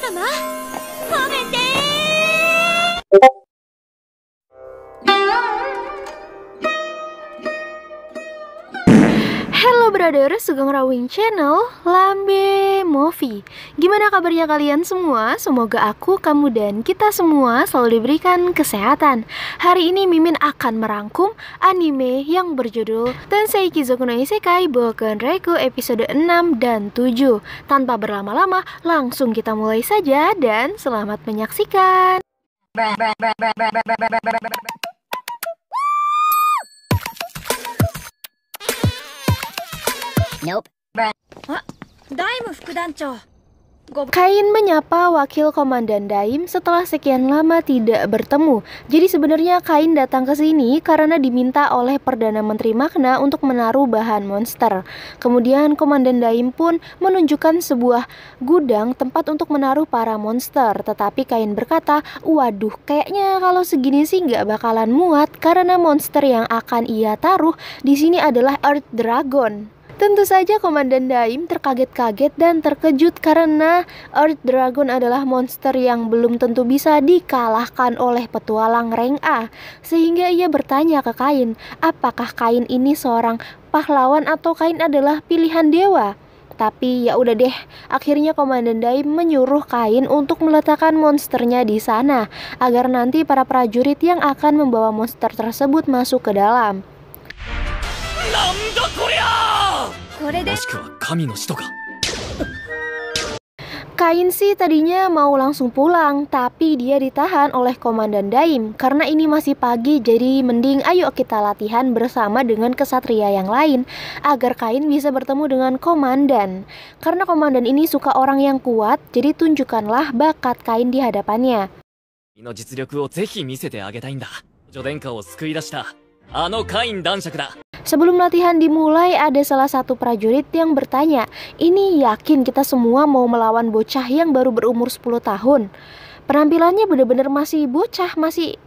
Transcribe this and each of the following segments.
様、ごめんね。Hello brother, Sugeng Rawing Channel, Lambe Movie. Gimana kabarnya kalian semua? Semoga aku, kamu, dan kita semua selalu diberikan kesehatan. Hari ini Mimin akan merangkum anime yang berjudul Tensei Kizoku no Isekai Boken Reiku episode 6 dan 7. Tanpa berlama-lama, langsung kita mulai saja dan selamat menyaksikan. Nope. Daim Fukudancho. Kain menyapa wakil komandan Daim setelah sekian lama tidak bertemu. Jadi sebenarnya Kain datang ke sini karena diminta oleh Perdana Menteri Magna untuk menaruh bahan monster. Kemudian komandan Daim pun menunjukkan sebuah gudang tempat untuk menaruh para monster. Tetapi Kain berkata, waduh kayaknya kalau segini sih nggak bakalan muat karena monster yang akan ia taruh di sini adalah Earth Dragon. Tentu saja Komandan Daim terkaget-kaget dan terkejut karena Earth Dragon adalah monster yang belum tentu bisa dikalahkan oleh petualang rank A. Sehingga ia bertanya ke Kain, apakah Kain ini seorang pahlawan atau Kain adalah pilihan dewa? Tapi ya udah deh, akhirnya Komandan Daim menyuruh Kain untuk meletakkan monsternya di sana agar nanti para prajurit yang akan membawa monster tersebut masuk ke dalam. Kain sih tadinya mau langsung pulang, tapi dia ditahan oleh Komandan Daim. Karena ini masih pagi, jadi mending ayo kita latihan bersama dengan kesatria yang lain agar Kain bisa bertemu dengan Komandan. Karena Komandan ini suka orang yang kuat, jadi tunjukkanlah bakat Kain di hadapannya. Sebelum latihan dimulai, ada salah satu prajurit yang bertanya, ini yakin kita semua mau melawan bocah yang baru berumur 10 tahun? Penampilannya benar-benar masih bocah, masih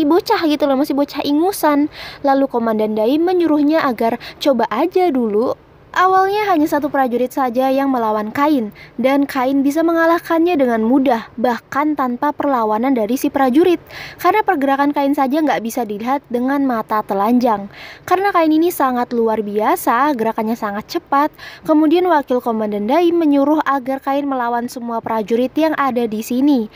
bocah gitu loh, masih bocah ingusan. Lalu Komandan Daim menyuruhnya agar coba aja dulu. Awalnya hanya satu prajurit saja yang melawan Kain, dan Kain bisa mengalahkannya dengan mudah, bahkan tanpa perlawanan dari si prajurit. Karena pergerakan Kain saja nggak bisa dilihat dengan mata telanjang. Karena Kain ini sangat luar biasa, gerakannya sangat cepat. Kemudian wakil Komandan Daim menyuruh agar Kain melawan semua prajurit yang ada di sini.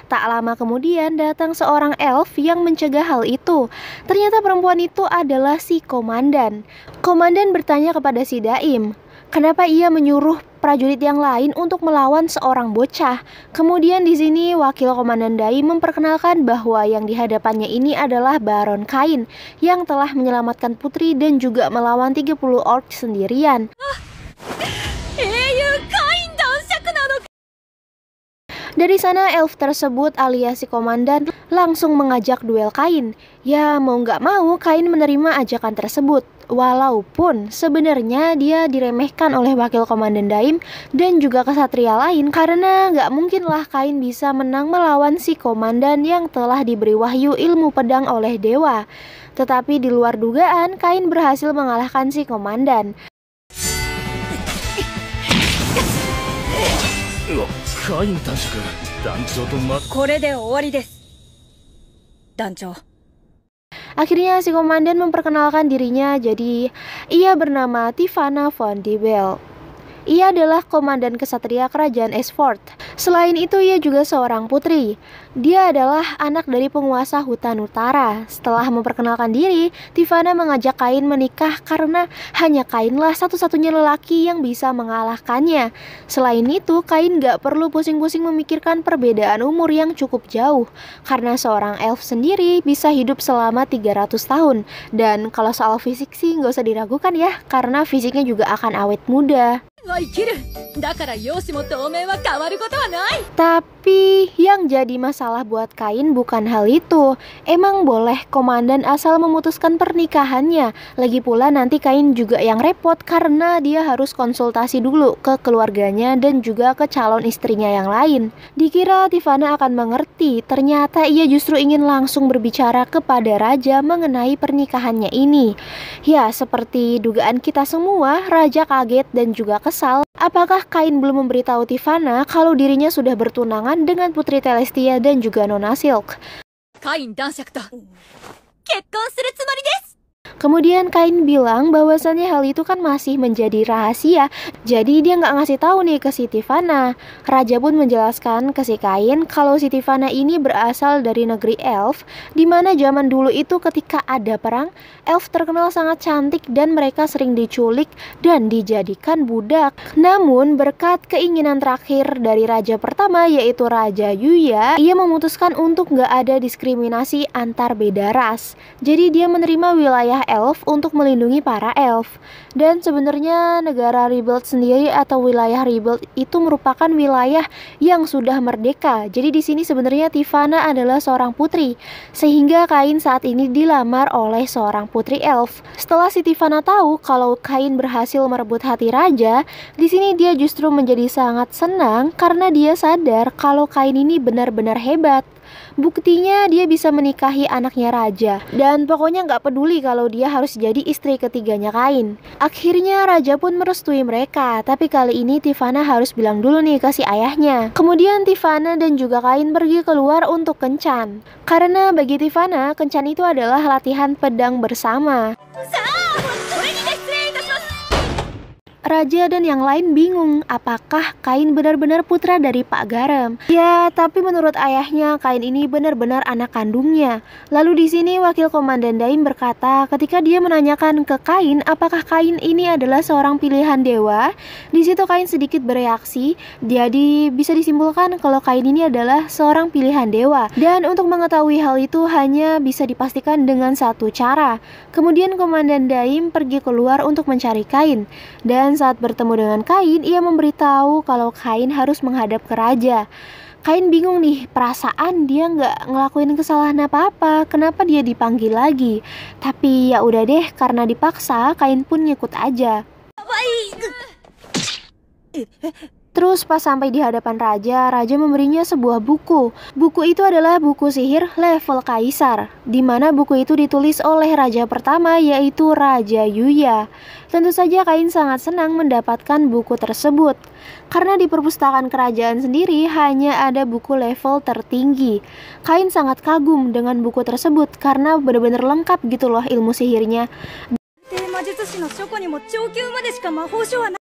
Tak lama kemudian datang seorang elf yang mencegah hal itu. Ternyata perempuan itu adalah si komandan. Komandan bertanya kepada si Daim, kenapa ia menyuruh prajurit yang lain untuk melawan seorang bocah. Kemudian di sini wakil Komandan Daim memperkenalkan bahwa yang di hadapannya ini adalah Baron Kain yang telah menyelamatkan putri dan juga melawan 30 orc sendirian. Dari sana elf tersebut alias si komandan langsung mengajak duel Kain. Ya mau nggak mau Kain menerima ajakan tersebut. Walaupun sebenarnya dia diremehkan oleh wakil Komandan Daim dan juga kesatria lain. Karena nggak mungkinlah Kain bisa menang melawan si komandan yang telah diberi wahyu ilmu pedang oleh dewa. Tetapi di luar dugaan Kain berhasil mengalahkan si komandan. Akhirnya si komandan memperkenalkan dirinya, jadi ia bernama Tivana von Dibel. Ia adalah komandan kesatria kerajaan Esfort. Selain itu ia juga seorang putri. Dia adalah anak dari penguasa hutan utara. Setelah memperkenalkan diri, Tivana mengajak Kain menikah karena hanya Kainlah satu-satunya lelaki yang bisa mengalahkannya. Selain itu, Kain gak perlu pusing-pusing memikirkan perbedaan umur yang cukup jauh. Karena seorang elf sendiri bisa hidup selama 300 tahun. Dan kalau soal fisik sih gak usah diragukan ya, karena fisiknya juga akan awet muda. Tapi yang jadi masalah buat Kain bukan hal itu. Emang boleh komandan asal memutuskan pernikahannya. Lagi pula nanti Kain juga yang repot karena dia harus konsultasi dulu ke keluarganya dan juga ke calon istrinya yang lain. Dikira Tivana akan mengerti, ternyata ia justru ingin langsung berbicara kepada raja mengenai pernikahannya ini. Ya, seperti dugaan kita semua, raja kaget dan juga kesal. Apakah Kain belum memberitahu Tiffana kalau dirinya sudah bertunangan dengan Putri Celestia dan juga Nona Silk. Kemudian Kain bilang bahwasannya hal itu kan masih menjadi rahasia, jadi dia nggak ngasih tahu nih ke si Tiffana. Raja pun menjelaskan ke si Kain kalau si Tiffana ini berasal dari negeri elf, di mana zaman dulu itu ketika ada perang, elf terkenal sangat cantik dan mereka sering diculik dan dijadikan budak. Namun berkat keinginan terakhir dari raja pertama yaitu Raja Yuya, ia memutuskan untuk nggak ada diskriminasi antar beda ras. Jadi dia menerima wilayah elf untuk melindungi para elf. Dan sebenarnya negara Rebuild sendiri atau wilayah Rebuild itu merupakan wilayah yang sudah merdeka. Jadi di sini sebenarnya Tiffana adalah seorang putri, sehingga Kain saat ini dilamar oleh seorang putri elf. Setelah si Tiffana tahu kalau Kain berhasil merebut hati raja, di sini dia justru menjadi sangat senang karena dia sadar kalau Kain ini benar-benar hebat. Buktinya dia bisa menikahi anaknya raja, dan pokoknya nggak peduli kalau dia harus jadi istri ketiganya Kain. Akhirnya raja pun merestui mereka, tapi kali ini Tiffana harus bilang dulu nih ke si ayahnya. Kemudian Tiffana dan juga Kain pergi keluar untuk kencan, karena bagi Tiffana kencan itu adalah latihan pedang bersama. Raja dan yang lain bingung apakah Kain benar-benar putra dari Pak Garam. Ya, tapi menurut ayahnya Kain ini benar-benar anak kandungnya. Lalu di sini Wakil Komandan Daim berkata ketika dia menanyakan ke Kain apakah Kain ini adalah seorang pilihan dewa, di situ Kain sedikit bereaksi. Jadi bisa disimpulkan kalau Kain ini adalah seorang pilihan dewa. Dan untuk mengetahui hal itu hanya bisa dipastikan dengan satu cara. Kemudian Komandan Daim pergi keluar untuk mencari Kain. Dan saat bertemu dengan Kain, ia memberitahu kalau Kain harus menghadap ke raja. Kain bingung nih, perasaan dia nggak ngelakuin kesalahan apa-apa, kenapa dia dipanggil lagi? Tapi ya udah deh, karena dipaksa, Kain pun ngikut aja. Terus pas sampai di hadapan raja memberinya sebuah buku. Buku itu adalah buku sihir level kaisar, di mana buku itu ditulis oleh raja pertama yaitu Raja Yuya. Tentu saja Kain sangat senang mendapatkan buku tersebut, karena di perpustakaan kerajaan sendiri hanya ada buku level tertinggi. Kain sangat kagum dengan buku tersebut karena benar-benar lengkap gitu loh ilmu sihirnya.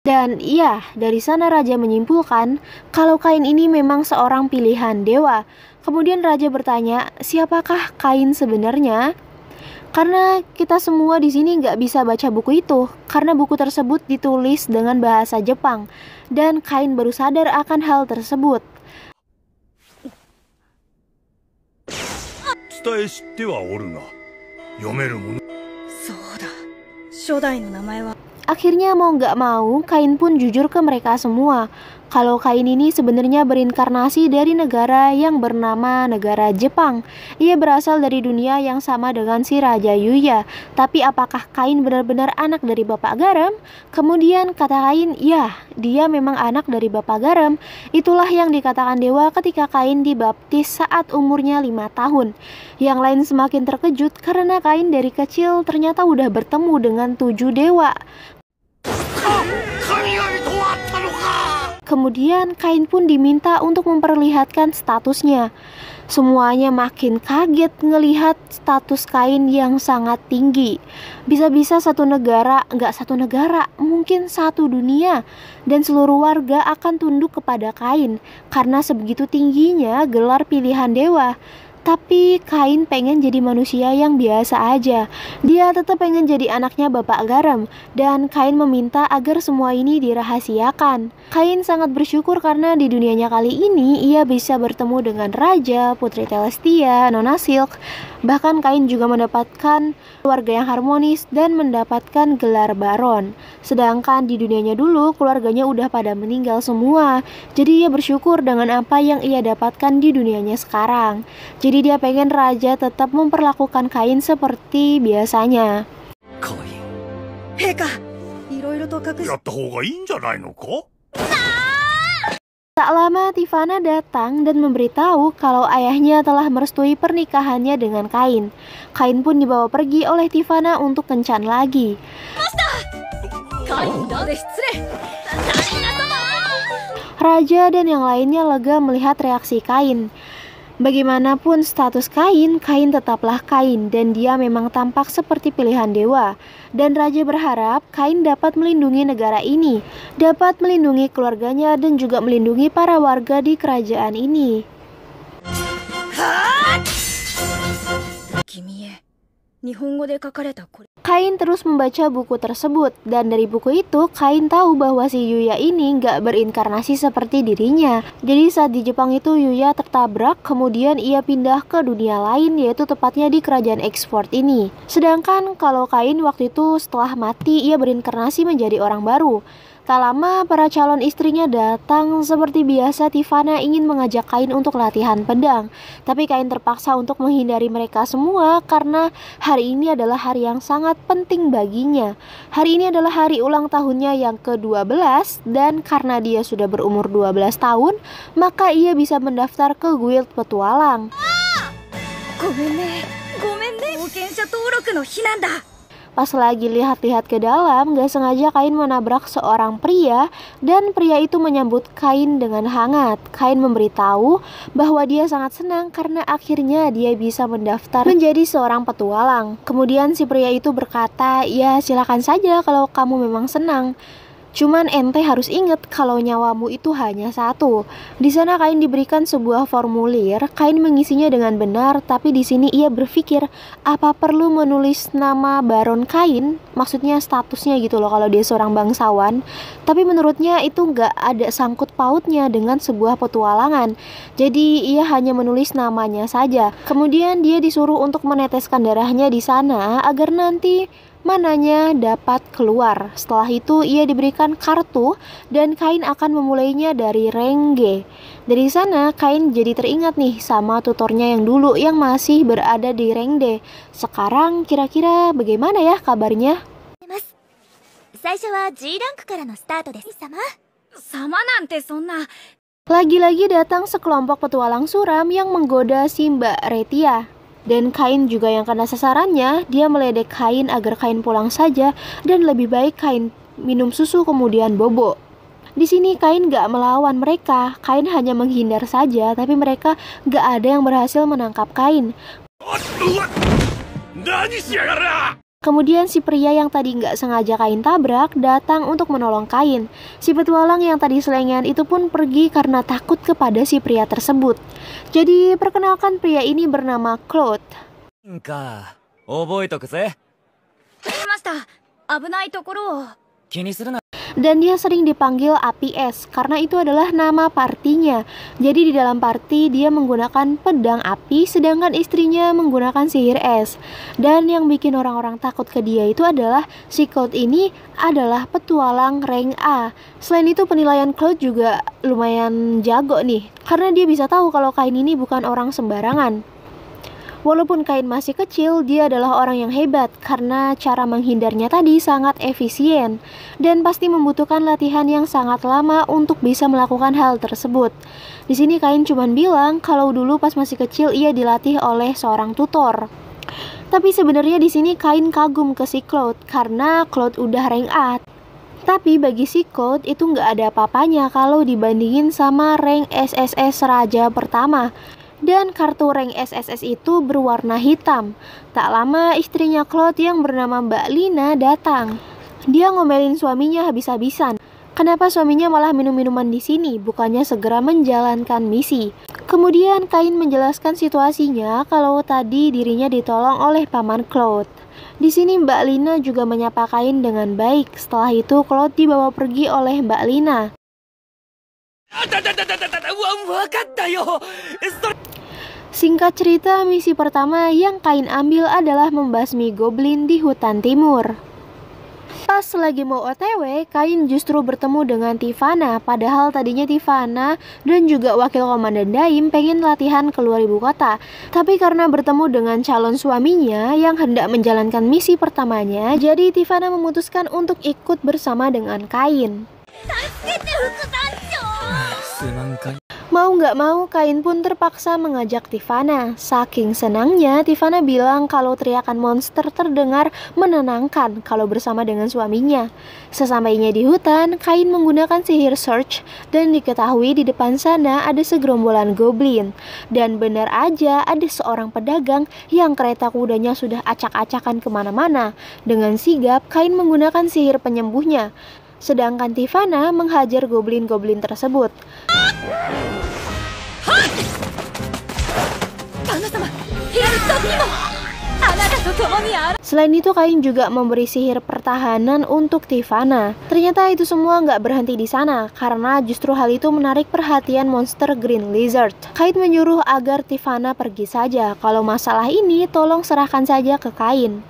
Dan iya, dari sana raja menyimpulkan kalau Kain ini memang seorang pilihan dewa. Kemudian raja bertanya, siapakah Kain sebenarnya? Karena kita semua di sini nggak bisa baca buku itu, karena buku tersebut ditulis dengan bahasa Jepang. Dan Kain baru sadar akan hal tersebut. Akhirnya mau nggak mau, Kain pun jujur ke mereka semua kalau Kain ini sebenarnya berinkarnasi dari negara yang bernama negara Jepang. Ia berasal dari dunia yang sama dengan si Raja Yuya. Tapi apakah Kain benar-benar anak dari Bapak Garam? Kemudian kata Kain, ya, dia memang anak dari Bapak Garam. Itulah yang dikatakan dewa ketika Kain dibaptis saat umurnya 5 tahun. Yang lain semakin terkejut karena Kain dari kecil ternyata udah bertemu dengan 7 dewa. Kemudian Kain pun diminta untuk memperlihatkan statusnya. Semuanya makin kaget ngelihat status Kain yang sangat tinggi. Bisa-bisa satu negara, mungkin satu dunia. Dan seluruh warga akan tunduk kepada Kain karena sebegitu tingginya gelar pilihan dewa. Tapi Kain pengen jadi manusia yang biasa aja. Dia tetap pengen jadi anaknya Bapak Garam. Dan Kain meminta agar semua ini dirahasiakan. Kain sangat bersyukur karena di dunianya kali ini ia bisa bertemu dengan Raja, Putri Celestia, Nona Silk. Bahkan Kain juga mendapatkan keluarga yang harmonis dan mendapatkan gelar Baron. Sedangkan di dunianya dulu keluarganya udah pada meninggal semua. Jadi ia bersyukur dengan apa yang ia dapatkan di dunianya sekarang. Jadi dia pengen raja tetap memperlakukan Kain seperti biasanya. Tak lama Tiffana datang dan memberitahu kalau ayahnya telah merestui pernikahannya dengan Kain. Kain pun dibawa pergi oleh Tiffana untuk kencan lagi. Raja dan yang lainnya lega melihat reaksi Kain. Bagaimanapun status Kain, Kain tetaplah Kain dan dia memang tampak seperti pilihan dewa. Dan Raja berharap Kain dapat melindungi negara ini, dapat melindungi keluarganya dan juga melindungi para warga di kerajaan ini. Kain terus membaca buku tersebut, dan dari buku itu Kain tahu bahwa si Yuya ini nggak berinkarnasi seperti dirinya. Jadi saat di Jepang itu Yuya tertabrak, kemudian ia pindah ke dunia lain, yaitu tepatnya di kerajaan Export ini. Sedangkan kalau Kain waktu itu setelah mati ia berinkarnasi menjadi orang baru. Tak lama para calon istrinya datang. Seperti biasa Tivana ingin mengajak Kain untuk latihan pedang. Tapi Kain terpaksa untuk menghindari mereka semua karena hari ini adalah hari yang sangat penting baginya. Hari ini adalah hari ulang tahunnya yang ke-12 dan karena dia sudah berumur 12 tahun, maka ia bisa mendaftar ke guild petualang. Pas lagi lihat-lihat ke dalam, gak sengaja Kain menabrak seorang pria dan pria itu menyambut Kain dengan hangat. Kain memberitahu bahwa dia sangat senang karena akhirnya dia bisa mendaftar menjadi seorang petualang. Kemudian si pria itu berkata, "Ya silakan saja kalau kamu memang senang. Cuman ente harus ingat kalau nyawamu itu hanya satu." Di sana Kain diberikan sebuah formulir. Kain mengisinya dengan benar, tapi di sini ia berpikir, apa perlu menulis nama Baron Kain? Maksudnya statusnya gitu loh kalau dia seorang bangsawan. Tapi menurutnya itu nggak ada sangkut pautnya dengan sebuah petualangan. Jadi ia hanya menulis namanya saja. Kemudian dia disuruh untuk meneteskan darahnya di sana agar nanti mananya dapat keluar. Setelah itu ia diberikan kartu dan Kain akan memulainya dari rank G. Dari sana Kain jadi teringat nih sama tutornya yang dulu yang masih berada di rank D. Sekarang kira-kira bagaimana ya kabarnya? Lagi-lagi datang sekelompok petualang suram yang menggoda si Mbak Retia. Dan Kain juga yang kena sasarannya. Dia meledek Kain agar Kain pulang saja dan lebih baik Kain minum susu kemudian bobo. Di sini Kain gak melawan mereka. Kain hanya menghindar saja, tapi mereka gak ada yang berhasil menangkap Kain. Kemudian si pria yang tadi nggak sengaja Kain tabrak datang untuk menolong Kain. Si petualang yang tadi selengean itu pun pergi karena takut kepada si pria tersebut. Jadi perkenalkan pria ini bernama Claude. Dan dia sering dipanggil Api Es karena itu adalah nama partinya. Jadi di dalam party dia menggunakan pedang api sedangkan istrinya menggunakan sihir es. Dan yang bikin orang-orang takut ke dia itu adalah si Claude ini adalah petualang rank A. Selain itu penilaian Claude juga lumayan jago nih karena dia bisa tahu kalau Kain ini bukan orang sembarangan. Walaupun Kain masih kecil, dia adalah orang yang hebat karena cara menghindarnya tadi sangat efisien dan pasti membutuhkan latihan yang sangat lama untuk bisa melakukan hal tersebut. Di sini Kain cuman bilang kalau dulu pas masih kecil ia dilatih oleh seorang tutor. Tapi sebenarnya di sini Kain kagum ke si Claude karena Claude udah rank A. Tapi bagi si Claude itu nggak ada apa-apanya kalau dibandingin sama rank SSS Raja pertama. Dan kartu rank SSS itu berwarna hitam. Tak lama istrinya Claude yang bernama Mbak Lina datang. Dia ngomelin suaminya habis-habisan. Kenapa suaminya malah minum-minuman di sini, bukannya segera menjalankan misi. Kemudian Kain menjelaskan situasinya kalau tadi dirinya ditolong oleh paman Claude. Di sini Mbak Lina juga menyapa Kain dengan baik. Setelah itu Claude dibawa pergi oleh Mbak Lina. Singkat cerita, misi pertama yang Kain ambil adalah membasmi goblin di hutan timur. Pas lagi mau OTW, Kain justru bertemu dengan Tivana. Padahal tadinya Tivana dan juga wakil komandan Daim pengen latihan keluar ibu kota. Tapi karena bertemu dengan calon suaminya yang hendak menjalankan misi pertamanya, jadi Tivana memutuskan untuk ikut bersama dengan Kain. Mau nggak mau, Kain pun terpaksa mengajak Tivana. Saking senangnya, Tivana bilang kalau teriakan monster terdengar menenangkan kalau bersama dengan suaminya. Sesampainya di hutan, Kain menggunakan sihir search dan diketahui di depan sana ada segerombolan goblin. Dan benar aja ada seorang pedagang yang kereta kudanya sudah acak-acakan kemana-mana. Dengan sigap, Kain menggunakan sihir penyembuhnya. Sedangkan Tivana menghajar goblin-goblin tersebut. Selain itu, Kain juga memberi sihir pertahanan untuk Tivana. Ternyata itu semua nggak berhenti di sana, karena justru hal itu menarik perhatian monster Green Lizard. Kain menyuruh agar Tivana pergi saja. Kalau masalah ini, tolong serahkan saja ke Kain.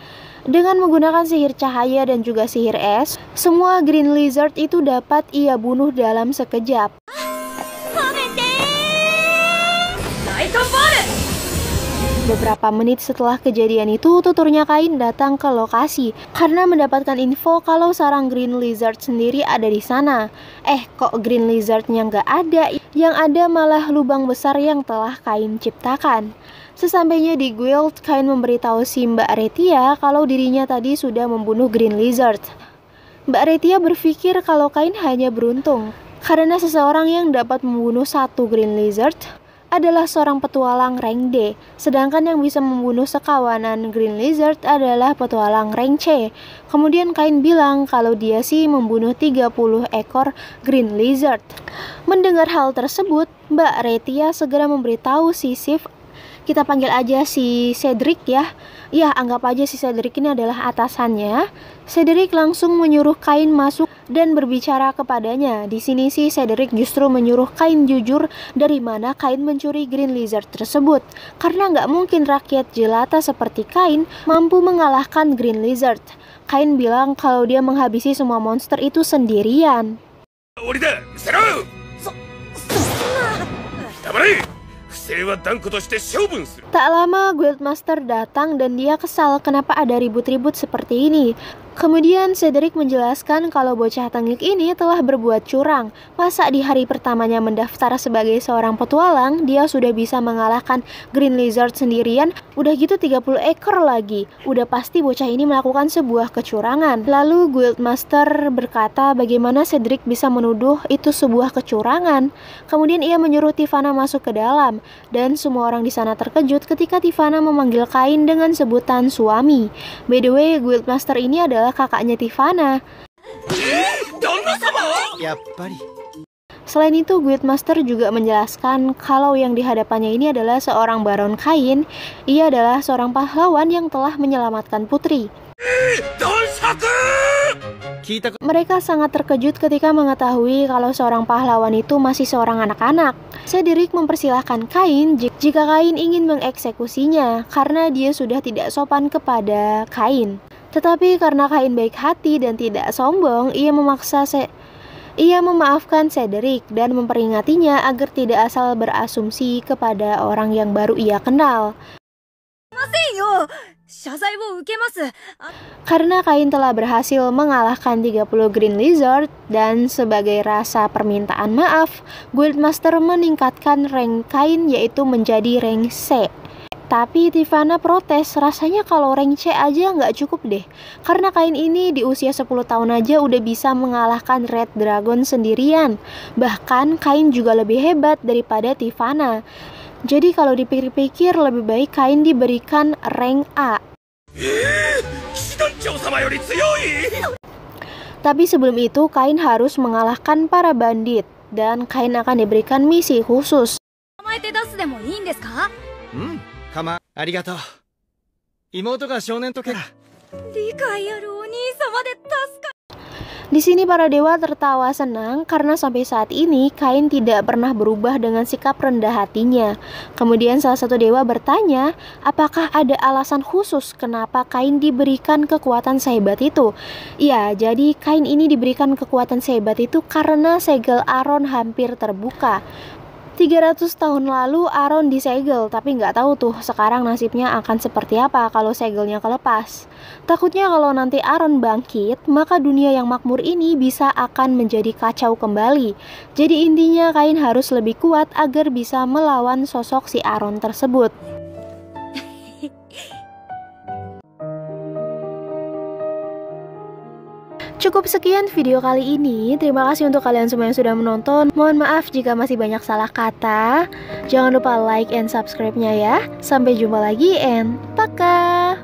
Dengan menggunakan sihir cahaya dan juga sihir es, semua Green Lizard itu dapat ia bunuh dalam sekejap. Beberapa menit setelah kejadian itu, tuturnya Kain datang ke lokasi karena mendapatkan info kalau sarang Green Lizard sendiri ada di sana. Kok Green Lizardnya nggak ada? Yang ada malah lubang besar yang telah Kain ciptakan. Sesampainya di guild, Kain memberitahu si Mbak Retia kalau dirinya tadi sudah membunuh Green Lizard. Mbak Retia berpikir kalau Kain hanya beruntung karena seseorang yang dapat membunuh satu Green Lizard adalah seorang petualang rank D, sedangkan yang bisa membunuh sekawanan Green Lizard adalah petualang rank C. Kemudian Kain bilang kalau dia sih membunuh 30 ekor Green Lizard. Mendengar hal tersebut, Mbak Retia segera memberitahu si Sif, kita panggil aja si Cedric ya. Ya, anggap aja si Cedric ini adalah atasannya. Cedric langsung menyuruh Kain masuk dan berbicara kepadanya. Di sini si Cedric justru menyuruh Kain jujur dari mana Kain mencuri Green Lizard tersebut. Karena nggak mungkin rakyat jelata seperti Kain mampu mengalahkan Green Lizard. Kain bilang kalau dia menghabisi semua monster itu sendirian. Tak lama Guildmaster datang dan dia kesal kenapa ada ribut-ribut seperti ini. Kemudian Cedric menjelaskan kalau bocah tengik ini telah berbuat curang. Masa di hari pertamanya mendaftar sebagai seorang petualang, dia sudah bisa mengalahkan Green Lizard sendirian, udah gitu 30 ekor lagi. Udah pasti bocah ini melakukan sebuah kecurangan. Lalu Guildmaster berkata bagaimana Cedric bisa menuduh itu sebuah kecurangan. Kemudian ia menyuruh Tivana masuk ke dalam, dan semua orang di sana terkejut ketika Tivana memanggil Kain dengan sebutan suami. By the way, Guildmaster ini adalah kakaknya Tivana. Selain itu, Guildmaster juga menjelaskan kalau yang di hadapannya ini adalah seorang Baron Kain. Ia adalah seorang pahlawan yang telah menyelamatkan putri. Mereka sangat terkejut ketika mengetahui kalau seorang pahlawan itu masih seorang anak-anak. Cedric mempersilahkan Kain jika Kain ingin mengeksekusinya karena dia sudah tidak sopan kepada Kain. Tetapi karena Kain baik hati dan tidak sombong, ia memaafkan Cedric dan memperingatinya agar tidak asal berasumsi kepada orang yang baru ia kenal. Karena Kain telah berhasil mengalahkan 30 Green Lizard dan sebagai rasa permintaan maaf, Guildmaster meningkatkan rank Kain yaitu menjadi rank C. Tapi Tivana protes, rasanya kalau rank C aja nggak cukup deh. Karena Kain ini di usia 10 tahun aja udah bisa mengalahkan Red Dragon sendirian. Bahkan Kain juga lebih hebat daripada Tivana. Jadi kalau dipikir-pikir lebih baik Kain diberikan rank A. Tapi sebelum itu Kain harus mengalahkan para bandit dan Kain akan diberikan misi khusus. Di sini para dewa tertawa senang karena sampai saat ini Kain tidak pernah berubah dengan sikap rendah hatinya. Kemudian salah satu dewa bertanya, apakah ada alasan khusus kenapa Kain diberikan kekuatan sehebat itu? Ya, jadi Kain ini diberikan kekuatan sehebat itu karena segel Aron hampir terbuka. 300 tahun lalu Aron disegel, tapi nggak tahu tuh sekarang nasibnya akan seperti apa kalau segelnya kelepas. Takutnya kalau nanti Aron bangkit, maka dunia yang makmur ini bisa akan menjadi kacau kembali. Jadi intinya Kain harus lebih kuat agar bisa melawan sosok si Aron tersebut. Cukup sekian video kali ini. Terima kasih untuk kalian semua yang sudah menonton. Mohon maaf jika masih banyak salah kata. Jangan lupa like and subscribe-nya ya. Sampai jumpa lagi and paka.